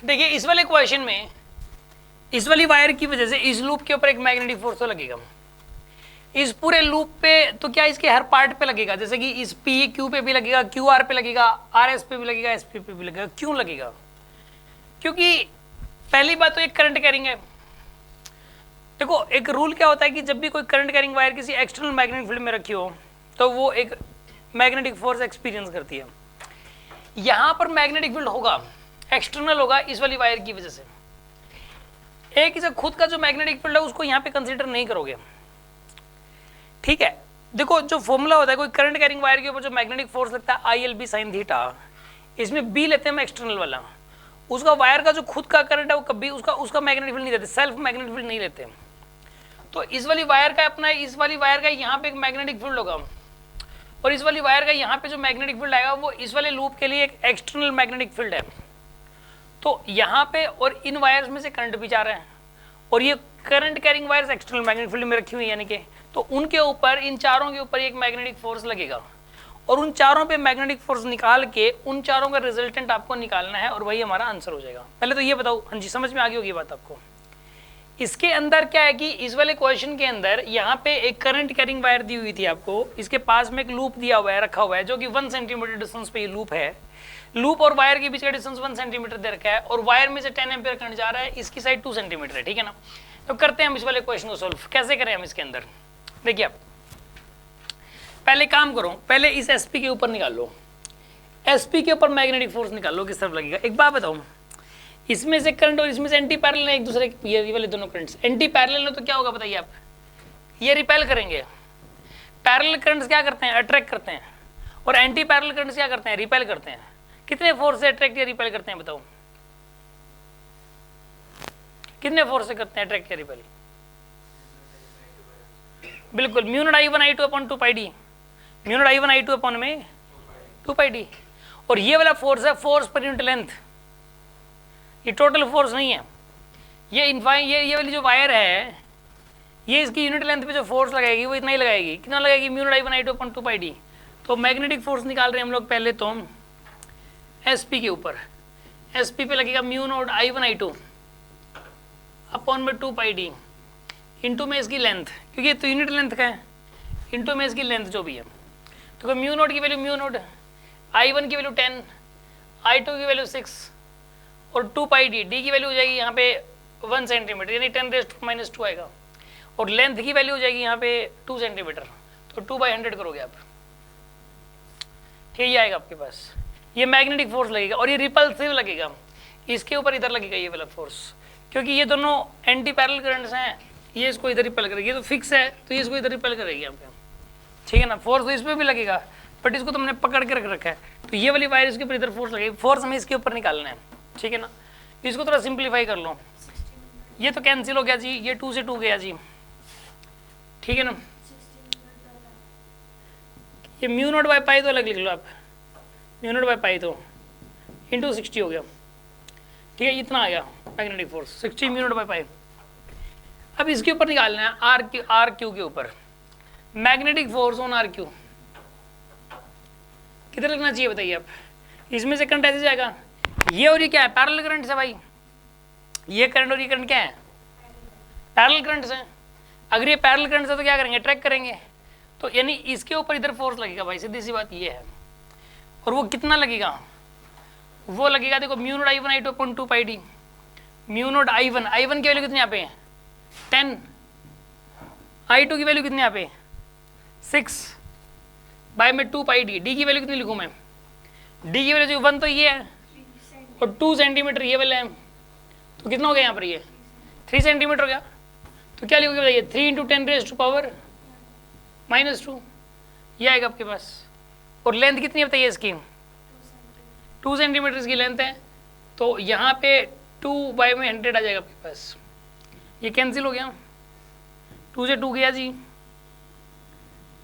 देखिए इस वाले क्वेश्चन में इस वाली वायर की वजह से इस लूप के ऊपर एक मैग्नेटिक फोर्स तो लगेगा, इस पूरे लूप पे तो क्या इसके हर पार्ट पे लगेगा, जैसे कि इस पी क्यू पे भी लगेगा, क्यू आर पे लगेगा, आर एस पे भी लगेगा, एस पी पे भी लगेगा। क्यों लगेगा? क्योंकि पहली बात तो एक करंट कैरिंग है। देखो एक रूल क्या होता है कि जब भी कोई करंट कैरिंग वायर किसी एक्सटर्नल मैग्नेटिक फील्ड में रखी हो तो वो एक मैग्नेटिक फोर्स एक्सपीरियंस करती है। यहां पर मैग्नेटिक फील्ड होगा, एक्सटर्नल होगा इस वाली वायर की वजह से। एक इसे खुद का जो मैग्नेटिक फील्ड है उसको यहां पे कंसीडर नहीं करोगे, ठीक है। देखो जो फॉर्मूला होता है कोई करंट कैरिंग वायर के ऊपर जो मैग्नेटिक फोर्स लगता है I L B sine theta, इसमें बी लेते हैं हम एक्सटर्नल वाला, उसका वायर का जो खुद का करंट है वो कभी उसका मैग्नेटिक फील्ड नहीं देते, सेल्फ मैग्नेटिक फील्ड नहीं लेते। तो इस वाली वायर का अपना, इस वाली वायर का यहाँ पे एक मैग्नेटिक फील्ड होगा और इस वाली वायर का यहाँ पे जो मैग्नेटिक फील्ड आएगा वो इस वाले लूप के लिए एक एक्सटर्नल मैग्नेटिक फील्ड है। तो यहाँ पे और इन वायर्स में से करंट भी जा रहा है और ये current carrying wires external magnetic field में रखी हुई है, यानी कि तो उनके ऊपर, इन चारों के ऊपर एक मैग्नेटिक फोर्स लगेगा और उन चारों पे मैग्नेटिक फोर्स निकाल के उन चारों का रिजल्टेंट आपको निकालना है और वही हमारा आंसर हो जाएगा। पहले तो ये बताओ, हाँ जी समझ में आ गई होगी बात आपको। इसके अंदर क्या है कि इस वाले क्वेश्चन के अंदर यहाँ पे एक करंट कैरिंग वायर दी हुई थी आपको, इसके पास में एक लूप दिया हुआ है, रखा हुआ है, जो कि 1 सेंटीमीटर डिस्टेंस पे ये लूप है। लूप और वायर के बीच का डिस्टेंस 1 सेंटीमीटर दे रखा है और वायर में से 10 एम्पीयर करंट जा रहा है, इसकी साइड 2 सेंटीमीटर है, ठीक है ना। तो करते हैं हम इस वाले क्वेश्चन को सोल्व। कैसे करें हम इसके अंदर? देखिए आप पहले काम करो, पहले इस एसपी के ऊपर निकाल लो, एसपी के ऊपर मैग्नेटिक फोर्स निकाल लो किस तरफ लगेगा। एक बात बताओ, इसमें से करंट और इसमें से एंटी पैरेलल है एक दूसरे के, ये वाले दोनों करंट्स एंटी पैरेलल है, तो क्या होगा बताइए आप? ये रिपेल करेंगे। पैरेलल करंट्स क्या करते हैं? अट्रैक्ट करते हैं, और एंटी पैरेलल करंट्स क्या करते हैं? रिपेल करते हैं। कितने फोर्स से अट्रैक्ट या रिपेल करते हैं बताओ? कितने फोर्स से करते हैं अट्रैक्ट या रिपेल? बिल्कुल, mu naught I1 I2 upon 2 pi D, mu naught I1 I2 upon में 2 पाई डी। और ये वाला फोर्स है फोर्स पर यूनिट लेंथ, ये टोटल फोर्स नहीं है। ये वाली जो वायर है, ये इसकी यूनिट लेंथ पे जो फोर्स लगाएगी वो इतना ही लगाएगी। कितना लगाएगी? Mu naught I1 I2 upon 2 pi D. तो मैग्नेटिक फोर्स निकाल रहे हैं हम लोग पहले तो एसपी के ऊपर, एसपी पे लगेगा mu naught I1 I2 upon में 2 पाई डी, इंटू में इसकी लेंथ, क्योंकि ये तो यूनिट लेंथ का है, इंटू में इसकी लेंथ जो भी है। तो म्यू नोट की वैल्यू म्यू नोट, I1 की वैल्यू 10, I2 की वैल्यू 6 और 2 पाई डी, डी की वैल्यू हो जाएगी यहाँ पे 1 सेंटीमीटर यानी 10⁻² आएगा, और लेंथ की वैल्यू हो जाएगी यहाँ पे 2 सेंटीमीटर, तो 2/100 करोगे आप, ठीक, ये आएगा आपके पास। ये मैग्नेटिक फोर्स लगेगा और ये रिपल्सिव लगेगा, इसके ऊपर इधर लगेगा ये वाला फोर्स, क्योंकि ये दोनों एंटी पैरेलल करंट्स हैं। ये इसको इधर रिपेल करेगी, ये तो फिक्स है तो ये इसको इधर रिपेल करेगी यहाँ पे, ठीक है ना। फोर्स तो इस पर भी लगेगा बट इसको तुमने पकड़ के रख रखा है, तो ये वाली वायर इसके ऊपर इधर फोर्स लगेगी, फोर्स हमें इसके ऊपर निकालना है, ठीक है ना। इसको थोड़ा सिंप्लीफाई कर लो, ये तो कैंसिल हो गया जी, ये 2 से 2 गया जी, ठीक है ना। ये म्यू नॉट बाई पाई तो अलग लिख लो आप, म्यू नॉट बाई पाई तो इंटू 60 हो गया, ठीक है, इतना आ गया magnetic force 60 mu naught by pi. अब इसके ऊपर निकालना है आर क्यू के ऊपर magnetic force on R Q किधर लगना चाहिए बताइए आप? इसमें से करंट ऐसे जाएगा, ये और ये क्या है? पैरेलल करंट है भाई, ये करंट और ये करंट क्या है? पैरेलल करंट है। अगर ये पैरेलल करंट है तो क्या करेंगे? ट्रैक करेंगे, तो यानी इसके ऊपर इधर फोर्स लगेगा भाई, सीधी सी बात ये है। और वो कितना लगेगा? वो लगेगा देखो mu naught I1 I2 upon 2 pi D, mu naught I1 की वैल्यू कितनी यहाँ पे? 10, I2 की वैल्यू कितनी यहाँ पे? 6 बाय में 2 पाई डी, डी की वैल्यू कितनी लिखूँ मैं? डी की वैल्यू 1 तो ये है और 2 सेंटीमीटर ये वाला है, तो कितना हो गया यहाँ पर? ये 3 सेंटीमीटर हो गया। तो क्या लिखोगे बताइए? 3 × 10⁻⁻², ये आएगा आपके पास। और लेंथ कितनी है बताइए इसकी? 2 सेंटीमीटर इसकी लेंथ है, तो यहाँ पे 2/100 आ जाएगा आपके पास। ये कैंसिल हो गया, 2 से 2 गया जी,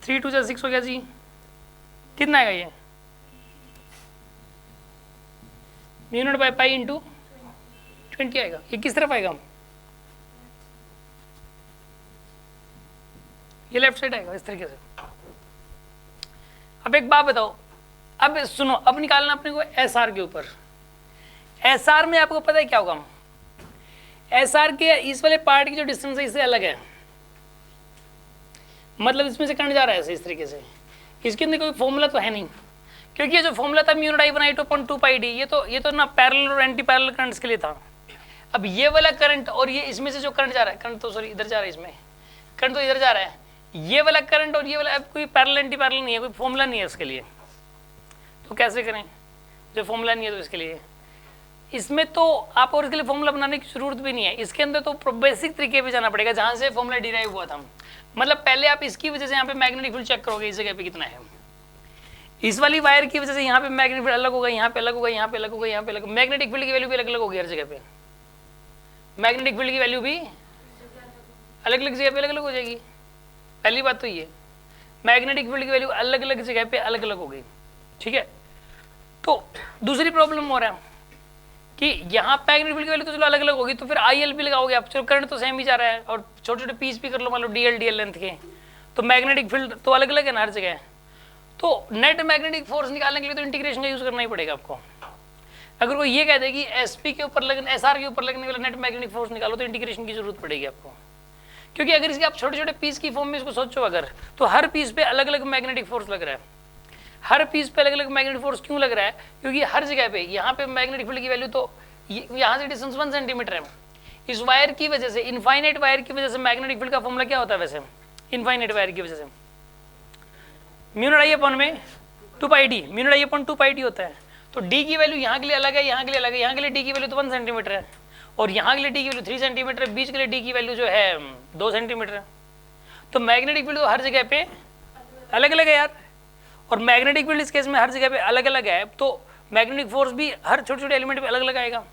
3 × 2 = 6 हो गया जी, कितना आएगा ये? Mu naught by pi into 20 आएगा। ये किस तरफ आएगा? ये लेफ्ट साइड आएगा इस तरीके से। अब एक बात बताओ, अब सुनो, अब निकालना अपने को एस आर के ऊपर। एस आर में आपको पता है क्या होगा, एस आर के इस वाले पार्ट की जो डिस्टेंस है इससे अलग है, मतलब इसमें से करंट जा रहा है इस तरीके से, इसके अंदर कोई फॉर्मूला तो है नहीं, क्योंकि ये जो फॉर्मूला था mu not I one I 2.2 pi D, ये तो ना पैरेलल और एंटी पैरेलल करंट्स के लिए था। अब ये वाला करंट और ये इसमें से जो करंट जा रहा है, करंट तो सॉरी इधर जा रहा है, इसमें करंट तो इधर जा रहा है, ये वाला करंट और ये वाला, अब कोई पैरेलल एंटी पैरेलल नहीं है, कोई फॉर्मूला नहीं है उसके लिए, तो कैसे करें, जो फॉर्मूला नहीं है तो इसके लिए इसमें तो आप और इसके लिए फॉर्मूला बनाने की जरूरत भी नहीं है, इसके अंदर तो बेसिक तरीके पे जाना पड़ेगा जहां से फॉर्मूला डिराइव हुआ था। मतलब पहले आप इसकी वजह से यहाँ पे मैग्नेटिक फील्ड चेक करोगे इस जगह पे कितना है, इस वाली वायर की वजह से यहाँ पे मैग्नेटिक फील्ड अलग होगा, यहाँ पे अलग होगा, यहाँ पे अलग होगा, यहाँ पे अलग, मैग्नेटिक फील्ड की वैल्यू भी अलग अलग होगी हर जगह पे, मैग्नेटिक फील्ड की वैल्यू भी अलग अलग जगह पे अलग अलग हो जाएगी। पहली बात तो ये मैग्नेटिक फील्ड की वैल्यू अलग अलग जगह पे अलग अलग हो गई, ठीक है। तो दूसरी प्रॉब्लम हो रहा है कि यहाँ मैग्नेटिक फील्ड की वैल्यू तो चलो अलग अलग होगी, तो फिर आईएल भी लगाओगे आप, चलो करंट तो सेम ही जा रहा है और छोटे छोटे पीस भी कर लो, मान लो डीएल लेंथ के, तो मैग्नेटिक फील्ड तो अलग अलग है ना हर जगह। तो नेट मैग्नेटिक फोर्स निकालने के लिए तो इंटीग्रेशन का यूज करना ही पड़ेगा आपको। अगर कोई ये कह दे कि एसपी के ऊपर लगने, एसआर के ऊपर लगने वाला नेट मैग्नेटिक फोर्स निकालो, तो इंटीग्रेशन की जरूरत पड़ेगी आपको, क्योंकि अगर इसके आप छोटे छोटे पीस की फॉर्म में इसको सोचो अगर, तो हर पीस पे अलग अलग मैग्नेटिक फोर्स लग रहा है, हर पीस पे अलग अलग मैग्नेटिक फोर्स क्यों लग रहा है, क्योंकि हर जगह पे यहाँ पे मैग्नेटिक फील्ड की वैल्यू तो यहाँ से डिस्टेंस 1 सेंटीमीटर है, इस वायर की वजह से, इनफाइनाइट वायर की वजह से मैग्नेटिक फील्ड का फॉर्मूला क्या होता है वैसे, इनफाइनाइट वायर की वजह से म्यू नॉट आई अपॉन में 2 pi D, mu not I upon 2 pi D होता है। तो डी की वैल्यू यहाँ के लिए अलग है, यहाँ के लिए अलग है, यहाँ के लिए डी की वैल्यू तो 1 सेंटीमीटर है और यहाँ के लिए डी की वैल्यू 3 सेंटीमीटर है, बीच के लिए डी की वैल्यू जो है 2 सेंटीमीटर है। तो मैग्नेटिक फील्ड तो हर जगह पे अलग अलग है यार, और मैग्नेटिक फील्ड इस केस में हर जगह पे अलग अलग है, तो मैग्नेटिक फोर्स भी हर छोटे छोटे एलिमेंट पे अलग अलग आएगा,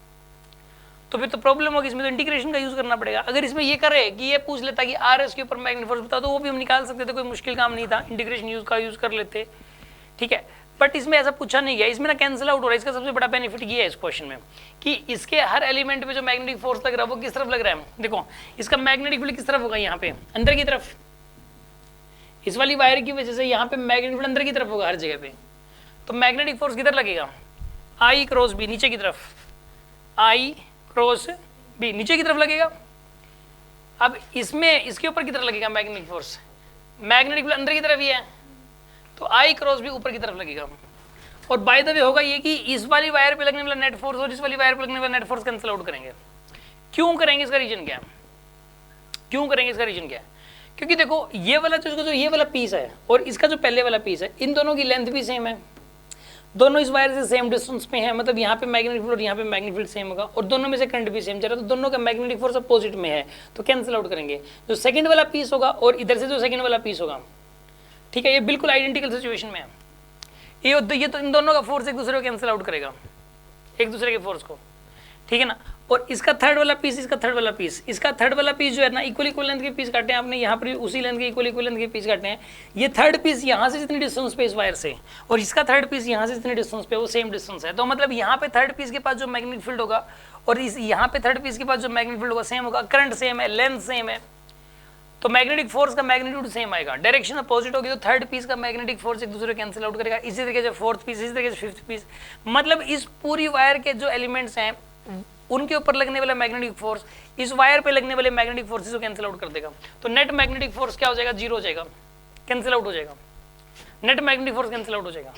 तो फिर तो प्रॉब्लम होगी, इसमें तो इंटीग्रेशन का यूज करना पड़ेगा। अगर इसमें ये करे कि ये पूछ लेता कि आर एस के ऊपर मैग्नेटिक फोर्स बता, तो वो भी हम निकाल सकते थे, कोई मुश्किल काम नहीं था, इंटीग्रेशन यूज कर लेते, ठीक है। बट इसमें ऐसा पूछा नहीं गया, इसमें ना कैंसिल आउट हो रहा है। इसका सबसे बड़ा बेनिफिट ये है इस क्वेश्चन में कि इसके हर एलिमेंट पे जो मैग्नेटिक फोर्स लग रहा है वो किस तरफ लग रहा है, देखो इसका मैग्नेटिक फील्ड किस तरफ होगा, यहाँ पे अंदर की तरफ, इस वाली वायर की वजह से यहाँ पे मैग्नेटिक फील्ड अंदर की तरफ होगा हर जगह पे, तो मैग्नेटिक फोर्स किधर लगेगा, आई क्रॉस बी, नीचे की तरफ, आई क्रॉस बी नीचे की तरफ लगेगा। अब इसमें इसके ऊपर की तरफ लगेगा मैग्नेटिक फोर्स, मैग्नेटिक फील्ड अंदर की तरफ ही है, तो आई क्रॉस भी ऊपर की तरफ लगेगा। और बाय द वे होगा ये कि इस वाली वायर पे लगने वाला नेट फोर्स और इस वाली वायर पे लगने वाला नेट फोर्स कैंसिल आउट करेंगे। क्यों करेंगे, इसका रीजन क्या है, क्यों करेंगे इसका रीजन क्या है, क्योंकि देखो ये वाला जो ये वाला पीस है और इसका जो पहले वाला पीस है, इन दोनों की लेंथ भी सेम है, दोनों इस वायर से सेम डिस्टेंस पे है, मतलब यहाँ पे मैग्नेटिक फील्ड और यहाँ पे मैग्नेटिक फील्ड सेम होगा, और दोनों में से करंट भी सेम चल रहा है, तो दोनों का मैग्नेटिक फोर्स अपोजिट में है, तो कैंसिल आउट करेंगे। जो सेकंड वाला पीस होगा और इधर से जो सेकंड वाला पीस होगा, ठीक है, ये बिल्कुल आइडेंटिकल सिचुएशन में है, ये तो इन दोनों का फोर्स एक दूसरे को कैंसिल आउट करेगा, एक दूसरे के फोर्स को, ठीक है ना। और इसका थर्ड वाला पीस, इसका थर्ड वाला पीस, इसका थर्ड वाला पीस जो है ना, इक्वल इक्वल लेंथ के पीस काटे हैं आपने, यहाँ पर उसी लेंथ के इक्वल इक्वल लेंथ के पीस काटे हैं। ये थर्ड पीस यहाँ से जितनी डिस्टेंस पे इस वायर से, और इसका थर्ड पीस यहाँ से जितनी डिस्टेंस पे, वो सेम डिस्टेंस है, तो मतलब यहाँ पे थर्ड पीस के पास जो मैग्नेटिक फील्ड होगा और इस यहाँ पे थर्ड पीस के पास जो मैग्नेटिक फील्ड होगा सेम होगा, करंट सेम है, लेंथ सेम है, तो मैग्नेटिक फोर्स का मैग्नीट्यूड सेम आएगा, डायरेक्शन अपोजिट होगी, तो थर्ड पीस का मैग्नेटिक फोर्स एक दूसरे को कैंसिल आउट करेगा। इसी तरीके से फोर्थ पीस, इसी तरीके से फिफ्थ पीस, मतलब इस पूरी वायर के जो एलिमेंट्स हैं उनके ऊपर लगने वाला मैग्नेटिक फोर्स इस वायर पे लगने वाले मैग्नेटिक फोर्सेस को कैंसिल आउट कर देगा। तो नेट मैग्नेटिक फोर्स क्या हो जाएगा, जीरो हो जाएगा, कैंसिल आउट हो जाएगा, net magnetic force cancel out हो जाएगा।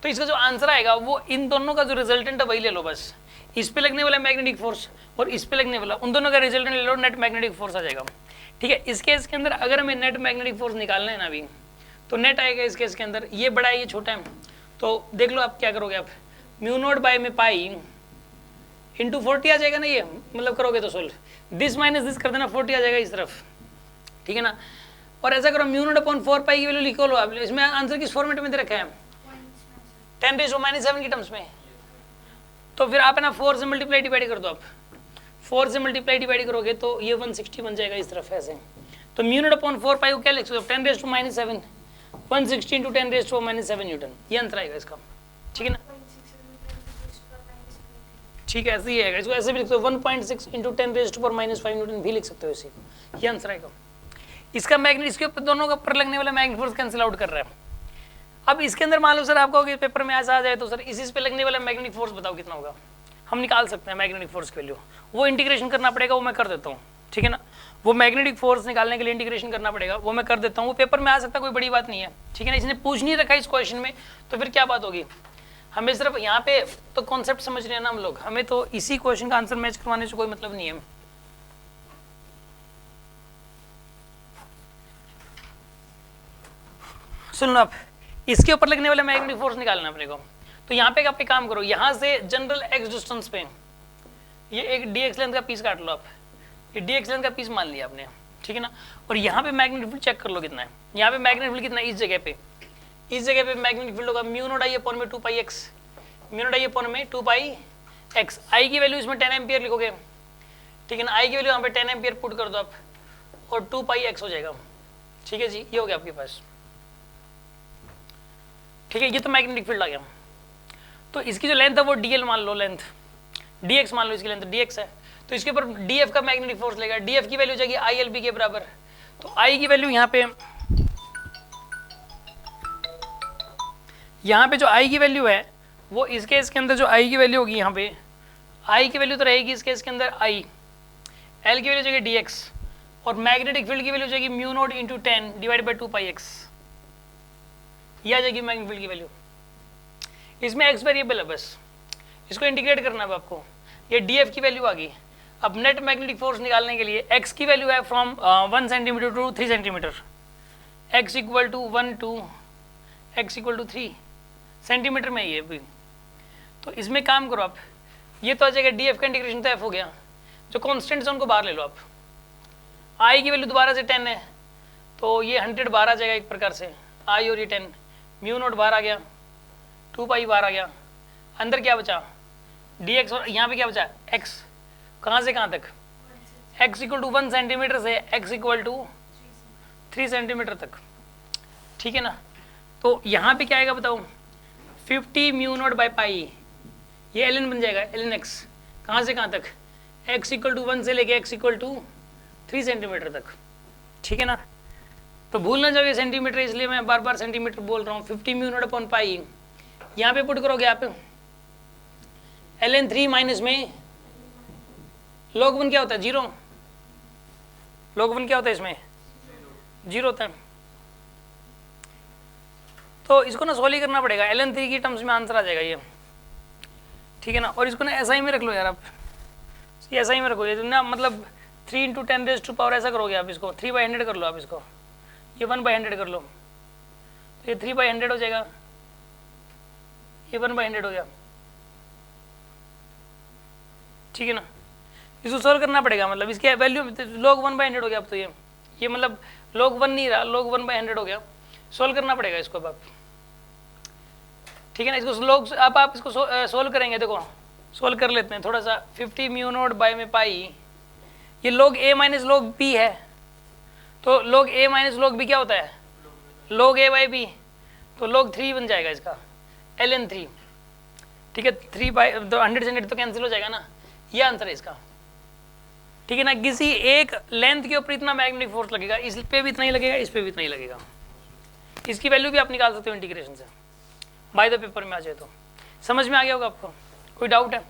तो इसका जो आंसर आएगा वो इन दोनों का जो रिजल्टेंट है वही ले लो बस, इस पे लगने वाला मैग्नेटिक फोर्स और इस पे लगने वाला, उन दोनों का रिजल्टेंट ले लो, नेट मैग्नेटिक फोर्स आ जाएगा, ठीक है। इस केस के अंदर अगर हमें नेट मैग्नेटिक फोर्स निकालना है ना अभी, तो नेट आएगा इस केस के अंदर, ये बड़ा है ये छोटा है, तो देख लो आप क्या करोगे, आप म्यू नॉट बाय में पाई इंटू 40 आ जाएगा ना, ये मतलब करोगे तो सोल्व, दिस माइनस दिस कर देना, 40 आ जाएगा इस तरफ, ठीक है ना। और ऐसा करो म्यू नॉट अपॉन 4 पाई की वैल्यू लिखो लो आप, इसमें आंसर किस फॉर्मेट में दे रखा है, 10⁻⁻⁷ की टर्म्स में, तो फिर आप है ना 4 से मल्टीप्लाई डिवाइड कर दो, आप 4 से मल्टीप्लाई डिवाइड करोगे तो ये 160 बन जाएगा इस तरफ ऐसे। तो म्यू नॉट अपॉन 4 पाई को क्या लिख सकते हो, 10⁻⁷ 160 इंटू 10⁻⁷ न्यूटन, ये आंसर आएगा इसका, ठीक है ना, ठीक है, ऐसे ही आएगा। इसको ऐसे भी लिख सकते हो 1.6 इंटू 10⁻⁻5 न्यूटन भी लिख सकते हो इसे, ये आंसर आएगा। इसका मैग्नेट, इसके ऊपर दोनों का ऊपर लगने वाला मैग्नेटिक फोर्स कैंसिल आउट कर रहा है। अब इसके अंदर मान लो सर आपको पेपर में ऐसा आ जाए तो सर इस पे लगने वाला मैग्नेटिक फोर्स बताओ कितना होगा, हम निकाल सकते हैं मैग्नेटिक फोर्स की वैल्यू। वो इंटीग्रेशन करना पड़ेगा, वो मैं कर देता हूँ, ठीक है ना। वो मैग्नेटिक फोर्स निकालने के लिए इंटीग्रेशन करना पड़ेगा, वो मैं कर देता हूँ। वो पेपर में आ सकता है, कोई बड़ी बात नहीं है, ठीक है ना। इसने पूछ नहीं रखा इस क्वेश्चन में, तो फिर क्या बात होगी। हमें सिर्फ यहाँ पे तो कॉन्सेप्ट समझ रहे हैं ना हम लोग, हमें तो इसी क्वेश्चन का आंसर मैच करवाने से कोई मतलब नहीं है। सुन लो, आप इसके ऊपर लगने वाला मैग्नेटिक फोर्स निकालना पड़ेगा। तो यहाँ पे आप एक काम करो, यहाँ से जनरल एक्स डिस्टेंस पे ये एक dx लेंथ का पीस काट लो आप। ये dx लेंथ का पीस मान लिया आपने, ठीक है ना। और यहाँ पे मैग्नेटिक फील्ड चेक कर लो कितना है। यहाँ पे मैग्नेटिक फील्ड कितना है, इस जगह पे मैग्नेटिक फील्ड होगा म्यू नॉट आई अपॉन में 2 पाई x, mu not I upon में 2 पाई एक्स। आई की वैल्यू इसमें 10 एम्पियर लिखोगे, ठीक है ना। आई की वैल्यू यहाँ पे 10 एम्पियर पुट कर दो आप, और 2 पाई एक्स हो जाएगा, ठीक है जी। ये हो गया आपके पास, ठीक है। ये तो मैग्नेटिक फील्ड आ गया। तो इसकी जो लेंथ है वो dl मान लो, लेंथ dx मान लो, इसकी लेंथ dx है। तो इसके ऊपर df का मैग्नेटिक फोर्स लेगा, df की वैल्यू जाएगी ILB के बराबर। तो I की वैल्यू यहाँ पे जो I की वैल्यू है वो इस केस के अंदर जो I की वैल्यू होगी, यहाँ पे I की वैल्यू तो रहेगी इस केस के अंदर I, L की वैल्यू जाएगी dx, और मैग्नेटिक फील्ड की वैल्यू जाएगी mu naught into 10 divide by 2 pi x. यह आ जाएगी मैग्नेटिक फील्ड की वैल्यू। इसमें x वेरिएबल है, बस इसको इंटीग्रेट करना है आपको। ये df की वैल्यू आ गई। अब नेट मैग्नेटिक फोर्स निकालने के लिए x की वैल्यू है from 1 centimetre to 3 centimetre, x equal to 1 to x equal to 3 centimetre में ये भी। तो इसमें काम करो आप, ये तो आ जाएगा df का इंटीग्रेशन तो f हो गया। जो कॉन्स्टेंट्स है उनको बाहर ले लो आप। I की वैल्यू दोबारा से 10 है, तो ये 100 बाहर आ जाएगा एक प्रकार से, I और ये 10, म्यू नोट बाहर आ गया, 2 पाई बाहर आ गया। अंदर क्या बचा dx, और यहाँ पे क्या बचा x। कहाँ से कहाँ तक, x इक्वल टू 1 सेंटीमीटर से x इक्वल टू 3 सेंटीमीटर तक, ठीक है ना। तो यहाँ पे क्या आएगा बताओ, 50 म्यू नॉट बाई पाई, ये ln बन जाएगा, ln x। कहाँ से कहाँ तक, x इक्वल टू 1 से लेके x इक्वल टू 3 सेंटीमीटर तक, ठीक है ना। तो भूल ना जाओ ये सेंटीमीटर, इसलिए मैं बार बार सेंटीमीटर बोल रहा हूँ। 50 म्यू नॉट अपॉन पाई यहाँ पे पुट करोगे आप, ln 3 माइनस में log 1 क्या होता है, 0। log 1 क्या होता है, इसमें 0 होता है। तो इसको ना सॉल्व ही करना पड़ेगा, ln 3 की टर्म्स में आंसर आ जाएगा ये, ठीक है ना। और इसको ना ऐसा ही में रख लो यार आप, ये ऐसा ही में रखो, ये ना मतलब 3 इंटू 10 रेज़ टू पावर ऐसा करोगे आप, इसको 3/100 कर लो आप, इसको ये 1/100 कर लो, तो ये 3/100 हो जाएगा, ये 1/100 हो गया, ठीक है ना। इसको सॉल्व करना पड़ेगा, मतलब इसके वैल्यू log 1/100 हो गया अब तो ये मतलब log 1 नहीं रहा, log 1/100 हो गया। सॉल्व करना पड़ेगा इसको अब आप, ठीक है ना। इसको log आप इसको सॉल्व करेंगे, देखो सॉल्व कर लेते हैं थोड़ा सा। 50 म्यू नॉट बाय में पाई, ये log a minus log b है, तो log a minus log b क्या होता है, log a बाई b, तो log 3 बन जाएगा इसका, ln 3, ठीक है। 3/100 से 100 तो कैंसिल हो जाएगा ना, ये आंसर है इसका, ठीक है ना। किसी एक लेंथ के ऊपर इतना मैग्नेटिक फोर्स लगेगा, इस पे भी इतना ही लगेगा, इस पे भी इतना ही लगेगा। इसकी वैल्यू भी आप निकाल सकते हो इंटीग्रेशन से, बाय द पेपर में आ जाए तो। समझ में आ गया होगा आपको, कोई डाउट है।